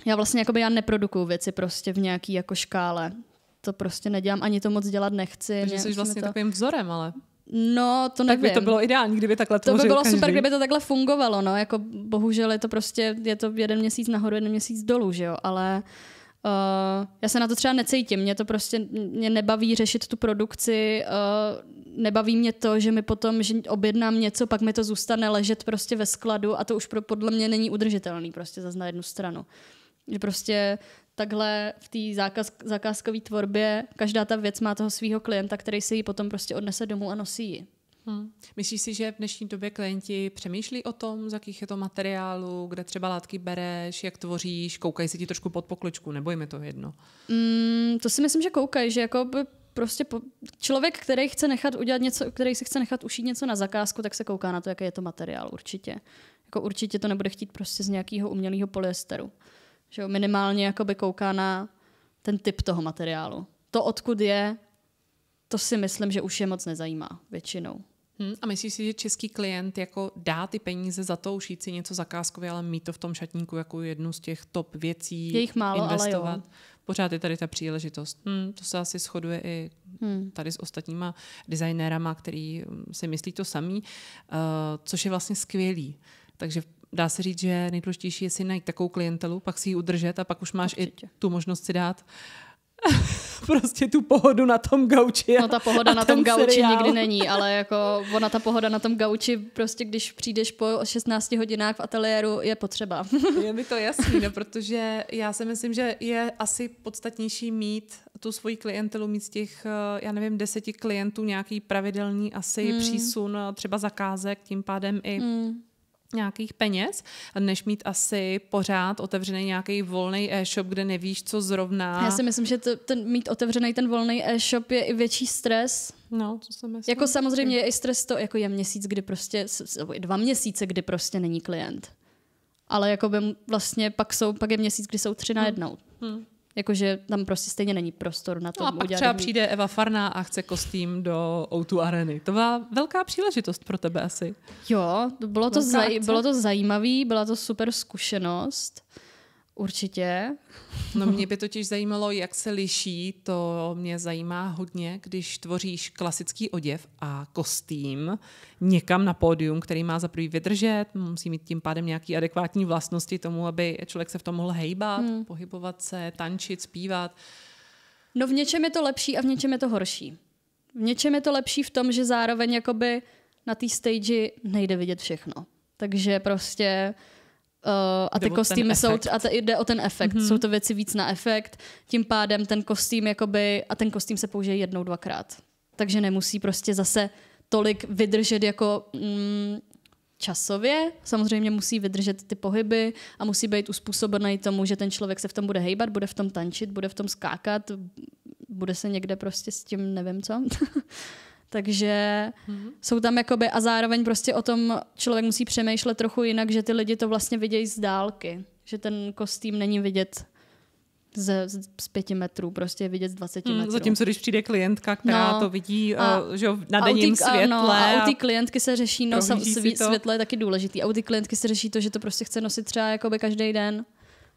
já vlastně jakoby já neprodukuju věci prostě v nějaký jako škále. To prostě nedělám, ani to moc dělat nechci. Takže jsi vlastně takovým vzorem, ale... No, to nevím. Tak by to bylo ideální, kdyby takhle tvořil To by bylo každý. super, kdyby to takhle fungovalo, no. Jako bohužel je to 1 měsíc nahoru, 1 měsíc dolů, že jo, ale já se na to třeba necítím. Mě nebaví řešit tu produkci, nebaví mě to, že mi potom, že objednám něco, pak mi to zůstane ležet prostě ve skladu a to už podle mě není udržitelný prostě zase na jednu stranu. Že prostě takhle v té zakázkové tvorbě každá ta věc má toho svého klienta, který si ji potom prostě odnese domů a nosí ji. Myslíš si, že v dnešní době klienti přemýšlí o tom, z jakých je to materiálu, kde třeba látky bereš, jak tvoříš, koukají si ti trošku pod pokličku, nebo jim je to jedno? To si myslím, že koukají, že jako by prostě člověk, který chce nechat udělat něco, který si chce nechat ušít něco na zakázku, tak se kouká na to, jaký je to materiál určitě. Jako určitě to nebude chtít prostě z nějakého umělého polyesteru. Že minimálně jakoby kouká na ten typ toho materiálu. To, odkud je, to si myslím, že už je moc nezajímá většinou. A myslíš si, že český klient jako dá ty peníze za to, ušít si něco zakázkově, ale mít to v tom šatníku jako jednu z těch top věcí, je jich málo, investovat? Ale jo. Pořád je tady ta příležitost. To se asi shoduje i tady s ostatníma designérama, který si myslí to samý, což je vlastně skvělý. Takže dá se říct, že nejdůležitější je si najít takovou klientelu, pak si ji udržet a pak už máš určitě i tu možnost si dát prostě tu pohodu na tom gauči. No ta pohoda na tom gauči nikdy není, ale jako ta pohoda na tom gauči prostě když přijdeš po 16 hodinách v ateliéru je potřeba. Je mi to jasný, no, protože já si myslím, že je asi podstatnější mít tu svoji klientelu, mít z těch, 10 klientů nějaký pravidelný asi přísun třeba zakázek, tím pádem i nějakých peněz, než mít asi pořád otevřený nějaký volný e-shop, kde nevíš, co zrovna. Já si myslím, že mít otevřený ten volný e-shop je i větší stres. No, co jsem myslím. Jako samozřejmě je i stres to, jako je měsíc, kdy prostě, 2 měsíce, kdy prostě není klient. Ale jako by vlastně pak je měsíc, kdy jsou 3 najednou. Jakože tam prostě stejně není prostor na to. A pak třeba přijde Eva Farná a chce kostým do O2 Areny. To byla velká příležitost pro tebe asi. Jo, bylo to zajímavý, byla to super zkušenost. Určitě. No mě by totiž zajímalo, jak se liší, to mě zajímá hodně, když tvoříš klasický oděv a kostým někam na pódium, který má za prvý vydržet, musí mít tím pádem nějaký adekvátní vlastnosti tomu, aby člověk se v tom mohl hejbat, pohybovat se, tančit, zpívat. No v něčem je to lepší a v něčem je to horší. V něčem je to lepší v tom, že zároveň jakoby na té stage nejde vidět všechno. Takže prostě a ty kostýmy jsou, jde o ten efekt. Jsou to věci víc na efekt, tím pádem ten kostým jakoby, a ten kostým se použije 1, 2krát. Takže nemusí prostě zase tolik vydržet jako časově. Samozřejmě musí vydržet ty pohyby a musí být uspůsobený tomu, že ten člověk se v tom bude hejbat, bude v tom tančit, bude v tom skákat, bude se někde prostě s tím nevím co. Takže jsou tam jakoby, a zároveň prostě o tom člověk musí přemýšlet trochu jinak, že ty lidi to vlastně vidějí z dálky. Že ten kostým není vidět z 5 metrů, prostě je vidět z 20 metrů. Zatímco když přijde klientka, která to vidí že na denním světle. A u té klientky se řeší, světle je taky důležitý. A u té klientky se řeší to, že to prostě chce nosit třeba jakoby každý den.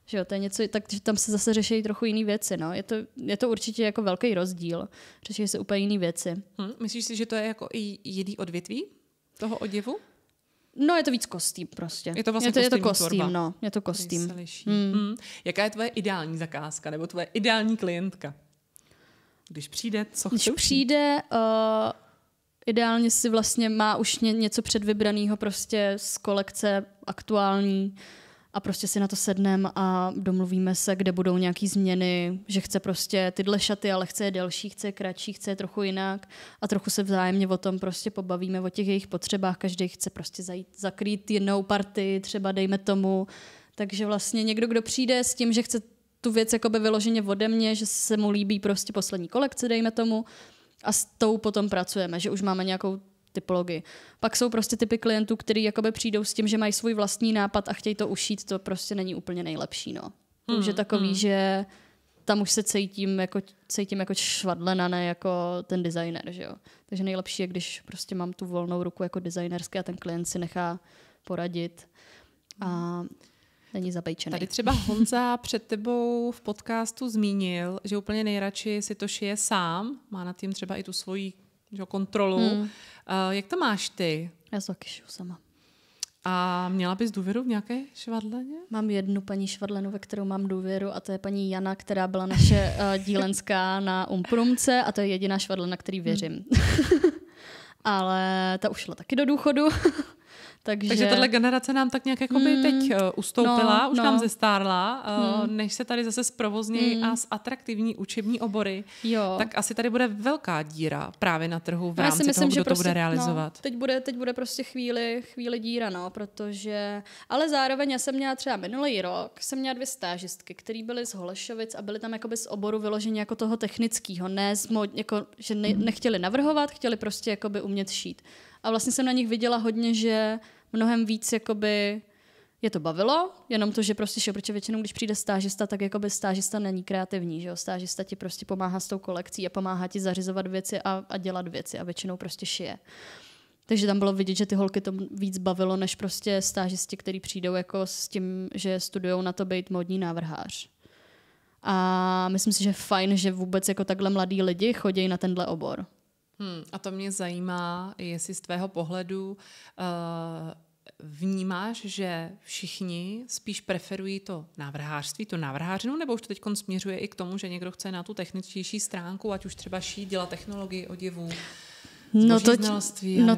Že jo, to je něco, takže tam se zase řeší trochu jiný věci. No. Je to určitě jako velký rozdíl. Řeší se úplně jiný věci. Myslíš si, že to je jako i jiný odvětví toho oděvu? No, je to víc kostým prostě. Je to vlastně kostým, no. Je to kostým. Jaká je tvoje ideální zakázka nebo tvoje ideální klientka? Když přijde, co chce? Když přijde, ideálně si vlastně má už něco předvybraného prostě z kolekce aktuální a prostě si na to sedneme a domluvíme se, kde budou nějaký změny, že chce prostě tyhle šaty, ale chce je delší, chce je kratší, chce je trochu jinak a trochu se vzájemně o tom prostě pobavíme, o těch jejich potřebách, každý chce prostě zakrýt jinou partii, třeba dejme tomu. Takže vlastně někdo, kdo přijde s tím, že chce tu věc jakoby vyloženě ode mě, že se mu líbí prostě poslední kolekce, dejme tomu, a s tou potom pracujeme, že už máme nějakou typologii. Pak jsou prostě typy klientů, kteří jakoby přijdou s tím, že mají svůj vlastní nápad a chtějí to ušít, to prostě není úplně nejlepší. No. To už je takový, že tam už se cítím jako švadlena, ne jako ten designer. Že jo? Takže nejlepší je, když prostě mám tu volnou ruku jako designerské a ten klient si nechá poradit a není zabejčený. Tady třeba Honza před tebou v podcastu zmínil, že úplně nejradši si to šije sám, má nad tím třeba i tu svoji kontrolu. Jak to máš ty? Já to taky šiju sama. A měla bys důvěru v nějaké švadleně? Mám jednu paní švadlenu, ve kterou mám důvěru, a to je paní Jana, která byla naše dílenská na Umprumce, a to je jediná švadlena, který věřím. Ale ta už šla taky do důchodu. Takže tato generace nám tak nějak jakoby teď ustoupila, už nám zestárla, než se tady zase zprovoznějí a zatraktivní učební obory, tak asi tady bude velká díra právě na trhu v rámci toho, kdo to bude realizovat. Teď bude prostě chvíli díra, no, protože... Ale zároveň já jsem měla třeba minulý rok, jsem měla 2 stážistky, které byly z Holešovic a byly tam jakoby z oboru vyložení jako toho technického, ne jako, že nechtěli navrhovat, chtěli prostě jakoby umět šít. A vlastně jsem na nich viděla hodně, že mnohem víc jakoby je to bavilo, jenom to, že prostě protože většinou, když přijde stážista, tak jakoby stážista není kreativní, že jo? Stážista ti prostě pomáhá s tou kolekcí a pomáhá ti zařizovat věci a dělat věci a většinou prostě šije. Takže tam bylo vidět, že ty holky to víc bavilo, než prostě stážisti, který přijdou jako s tím, že studujou na to být módní návrhář. A myslím si, že je fajn, že vůbec jako takhle mladí lidi chodí na tenhle obor. A to mě zajímá, jestli z tvého pohledu vnímáš, že všichni spíš preferují to návrhářství, to návrhářinu, nebo už to teď směřuje i k tomu, že někdo chce na tu techničtější stránku, ať už třeba šít, dělat technologii oděvů,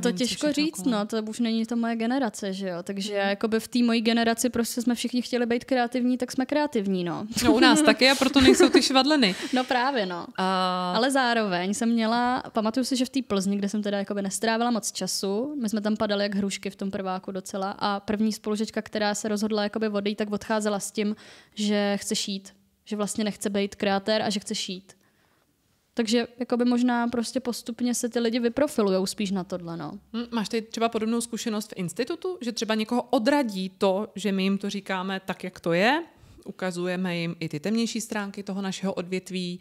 to těžko říct, to už není to moje generace, že jo, takže jakoby v té mojí generaci prostě jsme všichni chtěli být kreativní, tak jsme kreativní, No u nás taky a proto nejsou ty švadleny. No právě, Ale zároveň jsem měla, pamatuju si, že v té Plzni, kde jsem teda jakoby nestrávila moc času, my jsme tam padali jak hrušky v tom prváku docela a první spolužečka, která se rozhodla jakoby odejít, tak odcházela s tím, že chce šít, že vlastně nechce být kreatér a že chce šít. Takže jakoby možná prostě postupně se ty lidi vyprofilujou spíš na tohle, Máš tady třeba podobnou zkušenost v institutu, že třeba někoho odradí to, že my jim to říkáme tak, jak to je, ukazujeme jim i ty temnější stránky toho našeho odvětví,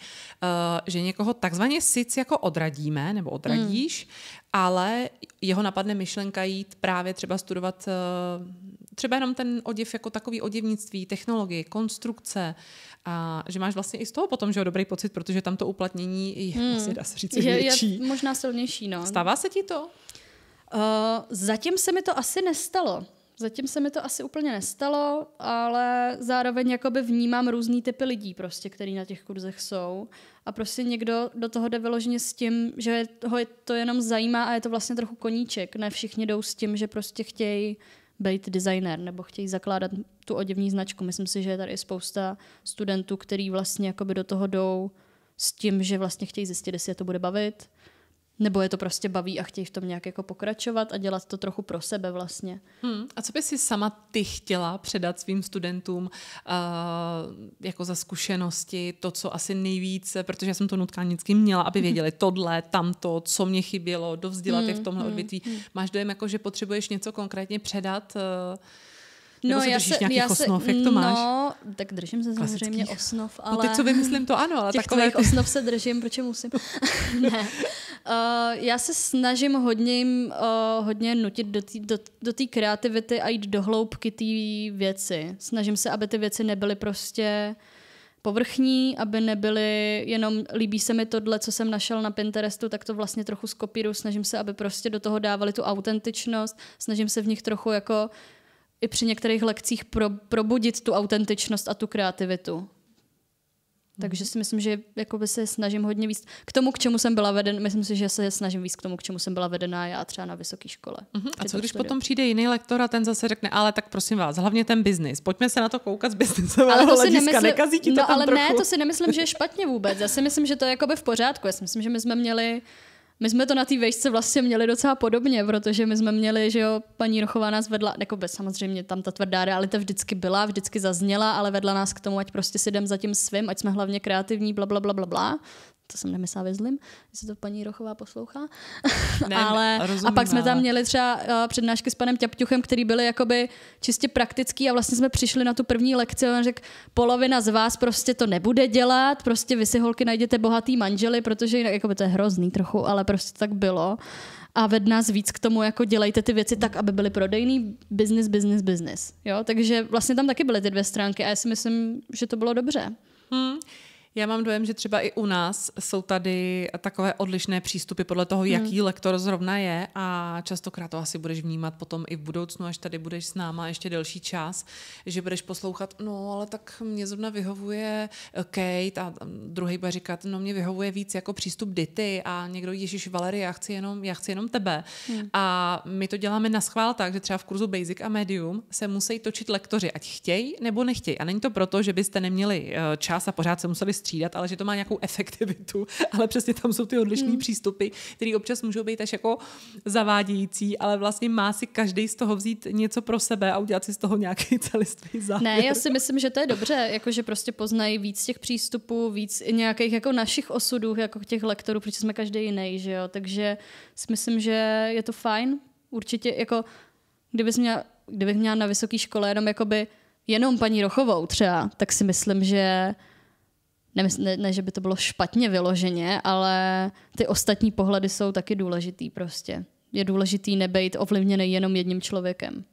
že někoho takzvaně sice jako odradíme, nebo odradíš, ale jeho napadne myšlenka jít právě třeba studovat třeba jenom ten oděv jako takový oděvnictví, technologie, konstrukce, a že máš vlastně i z toho potom, že jo, dobrý pocit, protože tam to uplatnění je vlastně, dá se říct, větší. Je možná silnější, Stává se ti to? Zatím se mi to asi nestalo. Zatím se mi to asi úplně nestalo, ale zároveň jakoby vnímám různý typy lidí, prostě, který na těch kurzech jsou. A prostě někdo do toho jde vyloženě s tím, že ho to jenom zajímá a je to vlastně trochu koníček. Ne všichni jdou s tím, že prostě chtějí být designer nebo chtějí zakládat tu oděvní značku. Myslím si, že je tady spousta studentů, který vlastně jakoby do toho jdou s tím, že vlastně chtějí zjistit, jestli je to bude bavit, nebo je to prostě baví a chtějí v tom nějak jako pokračovat a dělat to trochu pro sebe vlastně. A co by si sama ty chtěla předat svým studentům jako za zkušenosti, to, co asi nejvíce, protože já jsem to nutkanicky měla, aby věděli tohle, tamto, co mě chybělo, dovzdělat je v tomhle odvětví. Máš dojem, jako, že potřebuješ něco konkrétně předat? Nebo se držíš nějakých osnov, jak to máš? No, tak držím se samozřejmě osnov, ale... No teď, co vymyslím, to ano, ale těch takové... Těch osnov se držím, protože musím. Ne. Já se snažím hodně nutit do té kreativity a jít do hloubky té věci. Snažím se, aby ty věci nebyly prostě povrchní, aby nebyly jenom líbí se mi tohle, co jsem našel na Pinterestu, tak to vlastně trochu skopíruju. Snažím se, aby prostě do toho dávali tu autentičnost. Snažím se v nich trochu jako i při některých lekcích probudit tu autentičnost a tu kreativitu. Takže si myslím, že jakoby se snažím hodně víc k tomu, k čemu jsem byla vedena. Myslím si, že se snažím víc k tomu, k čemu jsem byla vedená já třeba na vysoké škole. A co když potom přijde jiný lektor a ten zase řekne, ale tak prosím vás, hlavně ten biznis. Pojďme se na to koukat z biznisového hlediska. Nekazí ti to tam ale trochu? Ne, to si nemyslím, že je špatně vůbec. Já si myslím, že to je jakoby v pořádku. Já si myslím, že my jsme to na té vejšce vlastně měli docela podobně, protože my jsme měli, že jo, paní Rochová nás vedla, jako samozřejmě tam ta tvrdá realita vždycky byla, vždycky zazněla, ale vedla nás k tomu, ať prostě si jdem za tím svým, ať jsme hlavně kreativní, blablabla. To jsem nemyslela ve zlým, jestli to paní Rochová poslouchá. Ne, a pak jsme tam měli třeba přednášky s panem Ťapťuchem, který byly jakoby čistě praktický a vlastně jsme přišli na tu první lekci a on řekl, polovina z vás prostě to nebude dělat, prostě vy si holky najděte bohatý manžely, protože jinak jakoby to je hrozný trochu, ale prostě tak bylo. A ved nás víc k tomu, jako dělejte ty věci tak, aby byly prodejný, business. Jo? Takže vlastně tam taky byly ty dvě stránky a já si myslím, že to bylo dobře. Já mám dojem, že třeba i u nás jsou tady takové odlišné přístupy podle toho, jaký lektor zrovna je a častokrát to asi budeš vnímat potom i v budoucnu, až tady budeš s náma ještě delší čas, že budeš poslouchat, no ale tak mě zrovna vyhovuje Kate a druhý bude říkat, no mě vyhovuje víc jako přístup Dity a někdo Ježíš Valerie, já chci jenom tebe. A my to děláme na schvál tak, že třeba v kurzu Basic a Medium se musí točit lektoři, ať chtějí nebo nechtějí. A není to proto, že byste neměli čas a pořád se museli střídat, ale že to má nějakou efektivitu, ale přesně tam jsou ty odlišné přístupy, které občas můžou být až jako zavádějící, ale vlastně má si každý z toho vzít něco pro sebe a udělat si z toho nějaký celistvý závěr. Ne, já si myslím, že to je dobře, jakože prostě poznají víc těch přístupů, víc i nějakých jako našich osudů, jako těch lektorů, protože jsme každý jiný, že jo, takže si myslím, že je to fajn, určitě jako kdybych měla na vysoké škole jenom paní Rochovou třeba, tak si myslím, že ne, že by to bylo špatně vyloženě, ale ty ostatní pohledy jsou taky důležitý prostě. je důležitý nebejt ovlivněný jenom jedním člověkem.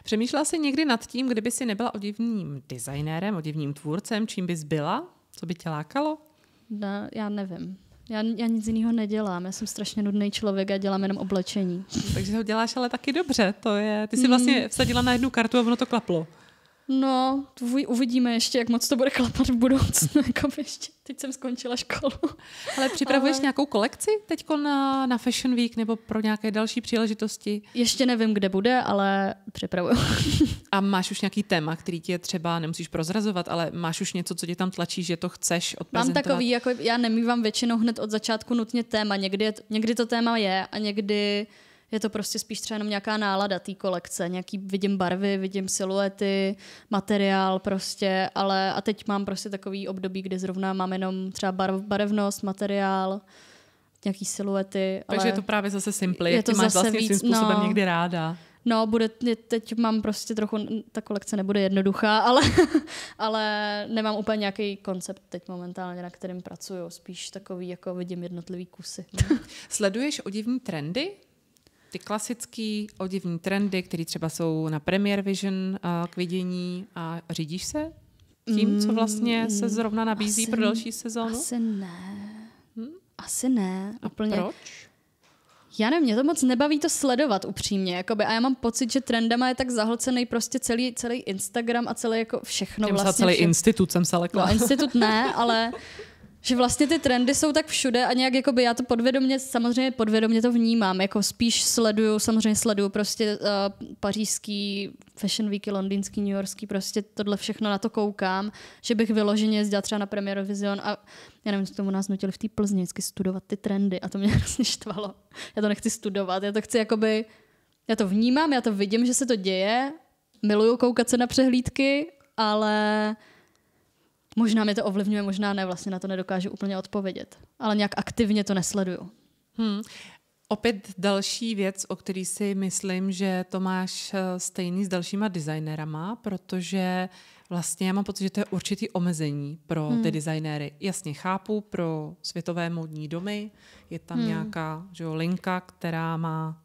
Přemýšlela jsi někdy nad tím, kdyby si nebyla oděvním designérem, oděvním tvůrcem, čím bys byla? Co by tě lákalo? Já nevím. Já nic jiného nedělám. Já jsem strašně nudný člověk a dělám jenom oblečení. Takže ho děláš ale taky dobře. Ty jsi vlastně vsadila na jednu kartu a ono to klaplo. No, uvidíme ještě, jak moc to bude klapat v budoucnu. Teď jsem skončila školu. Ale připravuješ nějakou kolekci teďko na Fashion Week nebo pro nějaké další příležitosti? Ještě nevím, kde bude, ale připravuju. A máš už nějaký téma, který ti je třeba, nemusíš prozrazovat, ale máš už něco, co tě tam tlačí, že to chceš odprezentovat? Mám takový, jako já nemývám většinou hned od začátku nutně téma. Někdy to téma je a někdy je to prostě spíš třeba jenom nějaká nálada té kolekce. Vidím barvy, vidím siluety, materiál prostě, a teď mám prostě takový období, kdy zrovna mám jenom třeba barevnost, materiál, nějaký siluety. Takže je to právě zase simply, jak ty máš vlastně svým způsobem někdy ráda. No, teď mám prostě trochu, ta kolekce nebude jednoduchá, ale nemám úplně nějaký koncept teď momentálně, na kterým pracuju. Spíš takový, jako vidím jednotlivý kusy. Sleduješ oděvní trendy? Ty klasický oděvní trendy, které třeba jsou na Premier Vision k vidění a řídíš se tím, co vlastně se zrovna nabízí pro další sezónu? Asi ne. A úplně. Proč? Já nevím, mě to moc nebaví to sledovat upřímně. Jakoby, a já mám pocit, že trendama je tak zahlcený prostě celý Instagram a celý jako všechno. Vlastně celý institut jsem se lekla. No, institut ne, ale že vlastně ty trendy jsou tak všude a nějak jakoby já to samozřejmě podvědomě to vnímám, jako spíš sleduju prostě pařížský Fashion Weeky, londýnský, newyorský, prostě tohle všechno na to koukám, že bych vyloženě jezdila třeba na Premier Vision a já nevím, co tomu nás nutili v té Plzni vždycky studovat ty trendy a to mě hrozně štvalo. Já to nechci studovat, já to chci jakoby, já to vnímám, já to vidím, že se to děje, miluju koukat se na přehlídky, ale možná mě to ovlivňuje, možná ne, vlastně na to nedokážu úplně odpovědět. Ale nějak aktivně to nesleduju. Opět další věc, o který si myslím, že to máš stejný s dalšíma designérama, protože vlastně já mám pocit, že to je určitý omezení pro ty designéry. Jasně chápu, pro světové módní domy je tam nějaká linka, která má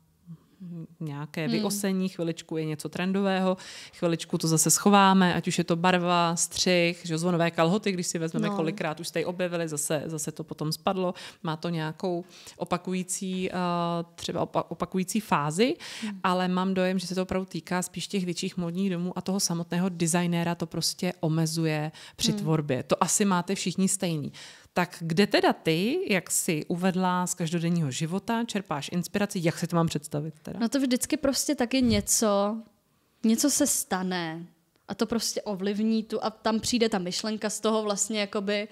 nějaké vyosení, chviličku je něco trendového, chviličku to zase schováme, ať už je to barva, střih, zvonové kalhoty, když si vezmeme, kolikrát už jste ji objevili, zase to potom spadlo, má to nějakou opakující fázi, ale mám dojem, že se to opravdu týká spíš těch větších módních domů a toho samotného designéra to prostě omezuje při tvorbě. To asi máte všichni stejný. Tak kde teda ty, jak jsi uvedla z každodenního života, čerpáš inspiraci, jak si to mám představit teda? No to vždycky prostě taky něco se stane a to prostě ovlivní a tam přijde ta myšlenka z toho vlastně jakoby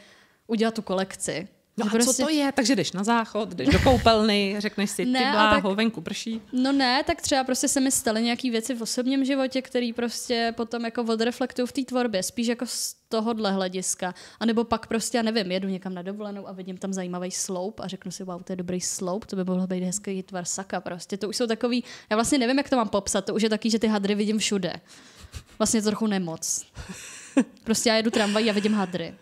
udělat tu kolekci. No a prostě co to je? Takže jdeš na záchod, jdeš do koupelny, řekneš si, ty bláho, venku prší. No ne, tak třeba prostě se mi staly nějaký věci v osobním životě, který prostě potom jako odreflektují v té tvorbě, spíš jako z tohohle hlediska. A nebo pak prostě, já nevím, jedu někam na dovolenou a vidím tam zajímavý sloup a řeknu si, wow, to je dobrý sloup, to by mohl být hezký tvar saka prostě. To už jsou takový, já vlastně nevím, jak to mám popsat, to už je taky, že ty hadry vidím všude. Vlastně to trochu nemoc. Prostě já jedu tramvají a vidím hadry.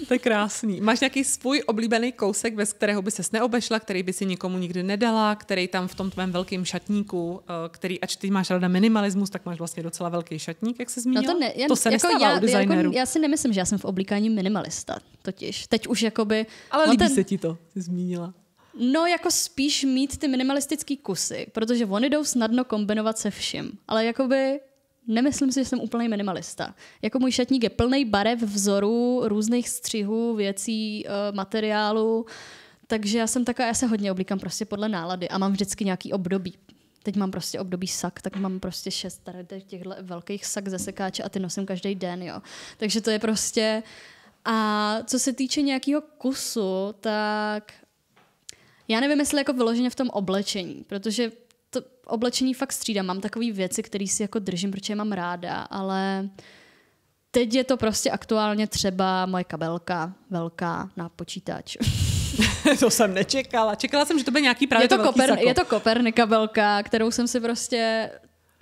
To je krásný. Máš nějaký svůj oblíbený kousek, bez kterého by ses neobešla, který by si nikomu nikdy nedala, který tam v tom tvém velkém šatníku, který, ač ty máš ráda minimalismus, tak máš vlastně docela velký šatník, jak se zmínila? No to se nestává u designérů. Já si nemyslím, že já jsem v oblíkání minimalista, totiž. Teď už jakoby... Ale líbí se ti to, jsi zmínila. No jako spíš mít ty minimalistický kusy, protože oni jdou snadno kombinovat se vším. Ale jakoby... Nemyslím si, že jsem úplný minimalista. Jako můj šatník je plný barev, vzorů, různých střihů, věcí, materiálů, takže já se hodně oblíkám prostě podle nálady a mám vždycky nějaký období. Teď mám prostě období sak, tak mám prostě 6 těchto velkých sak ze sekáče a ty nosím každý den, jo. Takže to je prostě... A co se týče nějakého kusu, tak já nevím, jestli jako vyloženě v tom oblečení, protože to oblečení fakt střídám. Mám takové věci, které si jako držím, protože je mám ráda, ale teď je to prostě aktuálně třeba moje kabelka velká na počítač. To jsem nečekala. Čekala jsem, že to bude nějaký právě velký sako. Je to Koperny kabelka, kterou jsem si prostě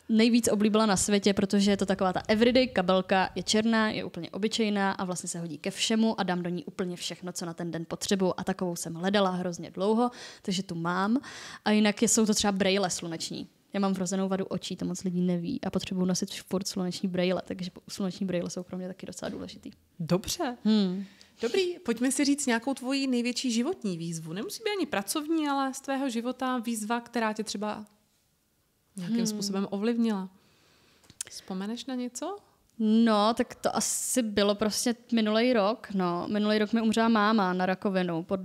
nejvíc oblíbila na světě, protože je to taková ta everyday kabelka, je černá, je úplně obyčejná a vlastně se hodí ke všemu a dám do ní úplně všechno, co na ten den potřebuju a takovou jsem hledala hrozně dlouho, takže tu mám. A jinak jsou to třeba brejle sluneční. Já mám vrozenou vadu očí, to moc lidí neví a potřebuju nosit furt sluneční brejle, takže sluneční brejle jsou pro mě taky docela důležitý. Dobře. Dobrý, pojďme si říct nějakou tvoji největší životní výzvu. Nemusí být ani pracovní, ale z tvého života výzva, která tě třeba nějakým způsobem ovlivnila. Vzpomeneš na něco? No, tak to asi bylo prostě minulý rok. No, minulý rok mi umřela máma na rakovinu po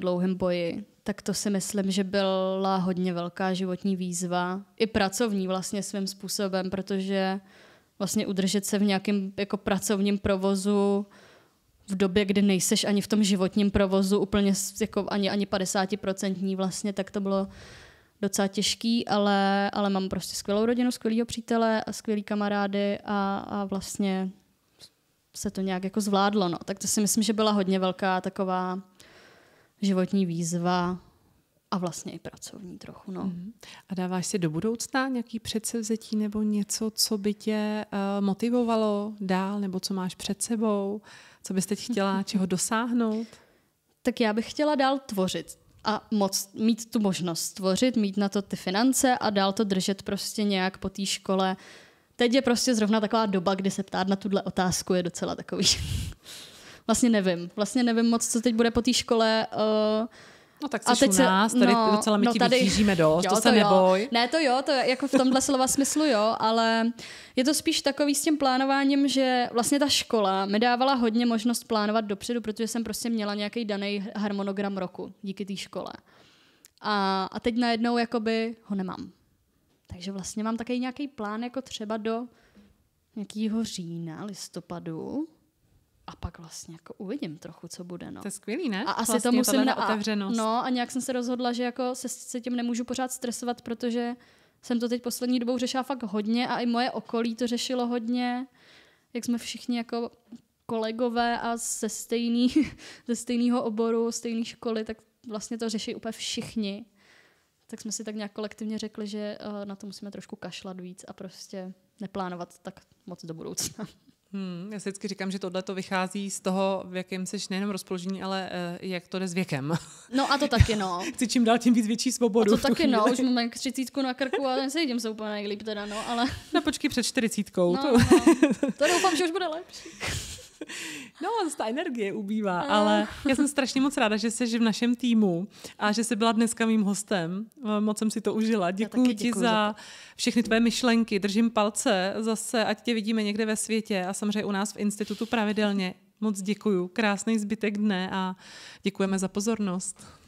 dlouhým boji. Tak to si myslím, že byla hodně velká životní výzva. I pracovní vlastně svým způsobem, protože vlastně udržet se v nějakém jako pracovním provozu v době, kdy nejseš ani v tom životním provozu úplně jako ani 50% vlastně, tak to bylo docela těžký, ale mám prostě skvělou rodinu, skvělýho přítele a skvělý kamarády a vlastně se to nějak jako zvládlo. No. Tak to si myslím, že byla hodně velká taková životní výzva a vlastně i pracovní trochu. No. A dáváš si do budoucna nějaký předsevzetí nebo něco, co by tě motivovalo dál, nebo co máš před sebou, co bys teď chtěla čeho dosáhnout? Tak já bych chtěla dál tvořit a mít tu možnost tvořit, mít na to ty finance a dál to držet prostě nějak po té škole. Teď je prostě zrovna taková doba, kdy se ptát na tuhle otázku je docela takový. Vlastně nevím moc, co teď bude po té škole. No tak jsi u nás, tady docela my ti vytížíme dost, to se neboj. Ne, to jo, to jako v tomhle slova smyslu jo, ale je to spíš takový s tím plánováním, že vlastně ta škola mi dávala hodně možnost plánovat dopředu, protože jsem prostě měla nějaký daný harmonogram roku díky té škole. A teď najednou jakoby ho nemám. Takže vlastně mám takový nějaký plán jako třeba do nějakého října, listopadu. A pak vlastně jako uvidím trochu, co bude. No. To je skvělý, ne? A asi vlastně to musím otevřenost. No a nějak jsem se rozhodla, že jako se tím nemůžu pořád stresovat, protože jsem to teď poslední dobou řešila fakt hodně a i moje okolí to řešilo hodně. Jak jsme všichni jako kolegové a ze stejného oboru, stejné školy, tak vlastně to řeší úplně všichni. Tak jsme si tak nějak kolektivně řekli, že na to musíme trošku kašlat víc a prostě neplánovat tak moc do budoucna. Já si vždycky říkám, že tohle to vychází z toho, v jakém seš nejenom rozpoložení, ale jak to jde s věkem. No a to taky, no. Chci čím dál tím víc větší svobodu. A to taky, no. Už mám 30 na krku a nesejím se úplně nejlíp teda, no, ale... No počkej před 40. No. To doufám, že už bude lepší. No, ta energie ubývá, ale já jsem strašně moc ráda, že jsi v našem týmu a že jsi byla dneska mým hostem. Moc jsem si to užila. Děkuji ti za všechny tvé myšlenky. Držím palce zase, ať tě vidíme někde ve světě a samozřejmě u nás v institutu pravidelně. Moc děkuju. Krásný zbytek dne a děkujeme za pozornost.